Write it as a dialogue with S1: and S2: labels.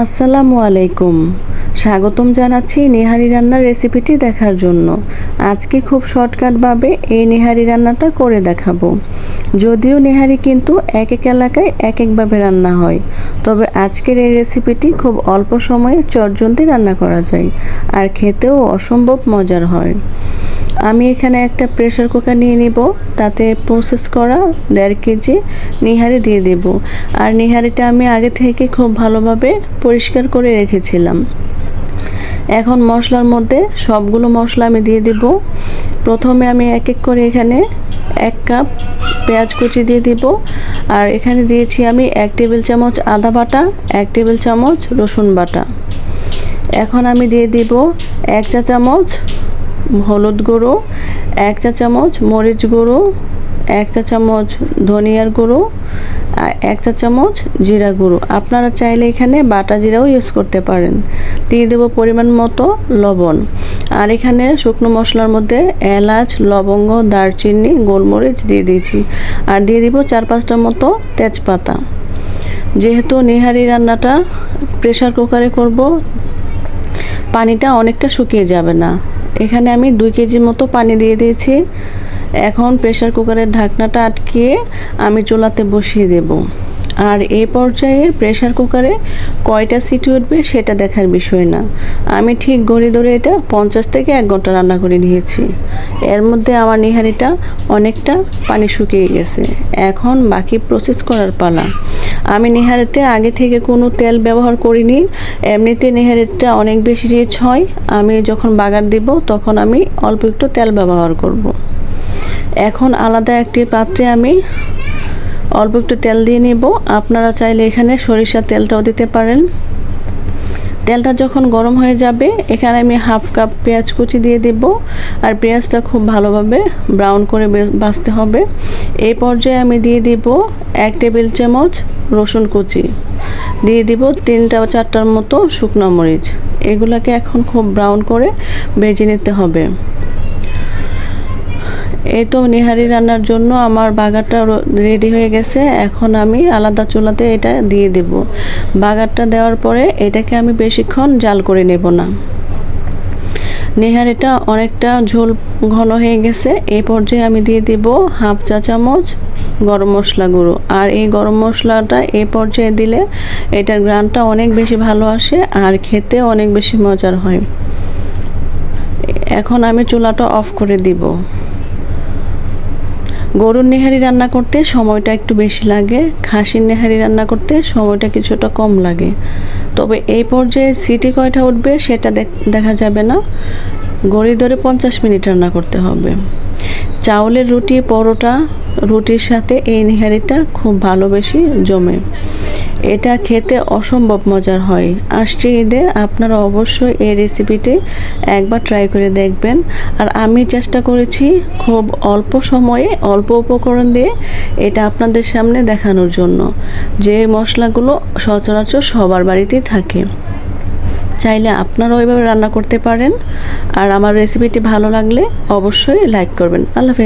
S1: আসসালামু আলাইকুম। স্বাগতম জানাচ্ছি নেহারি রান্নার রেসিপিটি দেখার জন্য। আজকে খুব শর্টকাটভাবে এই নেহারি রান্নাটা করে দেখাবো। যদিও নেহারি কিন্তু এক এক এলাকায় এক একভাবে রান্না হয়, তবে আজকের এই রেসিপিটি খুব অল্প সময়ে চটজলদি রান্না করা যায় আর খেতেও অসম্ভব মজার হয়। আমি এখানে একটা প্রেসার কুকার নিয়ে নিব, তাতে প্রসেস করা 1.5 কেজি নেহারি দিয়ে দেব। আর নেহারিটা আমি আগে থেকে খুব ভালোভাবে পরিষ্কার করে রেখেছিলাম। এখন মশলার মধ্যে সবগুলো মশলা আমি দিয়ে দেব। প্রথমে আমি এক এক করে এখানে 1 কাপ পেঁয়াজ কুচি দিয়ে দিব। আর এখানে দিয়েছি আমি 1 টেবিল চামচ আদা বাটা, 1 টেবিল চামচ রসুন বাটা। এখন আমি দিয়ে দিব 1 চা চামচ হলুদ গুঁড়ো, 1 চা চামচ মরিচ গুঁড়ো, 1 চা চামচ ধনিয়ার গুঁড়ো, আর 1 চা চামচ জিরা গুঁড়ো। আপনারা চাইলে এখানে বাটা জিরাও ইউজ করতে পারেন। দিয়ে দেব পরিমাণ মতো লবণ। আর এখানে শুকনো মশলার মধ্যে এলাচ, লবঙ্গ, দারচিনি, গোলমরিচ দিয়ে দিয়েছি। আর দিয়ে দিব 4-5টা মতো তেজপাতা। যেহেতু নেহারি রান্নাটা প্রেসার কুকারে করব, পানিটা অনেকটা শুকিয়ে যাবে না। এখানে আমি 2 কেজির মতো পানি দিয়ে দিয়েছি। এখন প্রেসার কুকারের ঢাকনাটা আটকিয়ে আমি চুলাতে বসিয়ে দেব। আর এই পর্যায়ে প্রেসার কুকারে কয়টা সিটি উঠবে সেটা দেখার বিষয় না। আমি ঠিক ঘড়ি ধরে এটা 50 থেকে 1 ঘন্টা রান্না করে নিয়েছি। এর মধ্যে আমার নেহারিটা অনেকটা পানি শুকিয়ে গেছে। এখন বাকি প্রসেস করার পালা। আমি নেহারিতে আগে থেকে কোনো তেল ব্যবহার করিনি, এমনিতে নেহারিটা অনেক বেশি রিচ হয়। আমি যখন বাগার দিব তখন আমি অল্প একটু তেল ব্যবহার করব। এখন আলাদা একটি পাত্রে আমি অল্প একটু তেল দিয়ে নেব। আপনারা চাইলে এখানে সরিষার তেলটাও দিতে পারেন। তেলটা যখন গরম হয়ে যাবে, এখানে আমি 1/2 কাপ পেঁয়াজ কুচি দিয়ে দেব। আর পেঁয়াজটা খুব ভালোভাবে ব্রাউন করে ভাজতে হবে। এই পর্যায়ে আমি দিয়ে দিব 1 টেবিল চামচ রসুন কুচি, দিয়ে দিব 3-4টার মতো শুকনো মরিচ। এগুলোকে এখন খুব ব্রাউন করে ভেজে নিতে হবে। এই তো নেহারি রান্নার জন্য আমার বাগারটা রেডি হয়ে গেছে। এখন আমি আলাদা চুলাতে এটা দিয়ে দেব। বাগারটা দেওয়ার পরে এটাকে আমি বেশিক্ষণ জাল করে নেব না। নেহারিটা অনেকটা ঝোল ঘন হয়ে গেছে। এই পর্যায়ে আমি দিয়ে দেব 1/2 চা চামচ গরম মশলা গুঁড়ো। আর এই গরম মশলাটা এই পর্যায়ে দিলে এটার ঘ্রাণটা অনেক বেশি ভালো আসে আর খেতে অনেক বেশি মজার হয়। এখন আমি চুলাটা অফ করে দিব। গরুর নেহারি রান্না করতে সময়টা একটু বেশি লাগে, খাসির নেহারি রান্না করতে সময়টা কিছুটা কম লাগে। তবে এই পর্যায়ে সিটি কয়টা উঠবে সেটা দেখা যাবে না। ঘড়ি ধরে 50 মিনিট রান্না করতে হবে। চাউলের রুটি, পরোটা, রুটির সাথে এই নেহারিটা খুব ভালোবেসে জমে। এটা খেতে অসম্ভব মজার হয়। আসছে ঈদে আপনারা অবশ্যই এই রেসিপিটি একবার ট্রাই করে দেখবেন। আর আমি চেষ্টা করেছি খুব অল্প সময়ে অল্প উপকরণ দিয়ে এটা আপনাদের সামনে দেখানোর জন্য, যে মশলাগুলো সচরাচর সবার বাড়িতেই থাকে। চাইলে আপনারাও এভাবে রান্না করতে পারেন। আর আমার রেসিপিটি ভালো লাগলে অবশ্যই লাইক করবেন। আল্লাহ হাফেজ।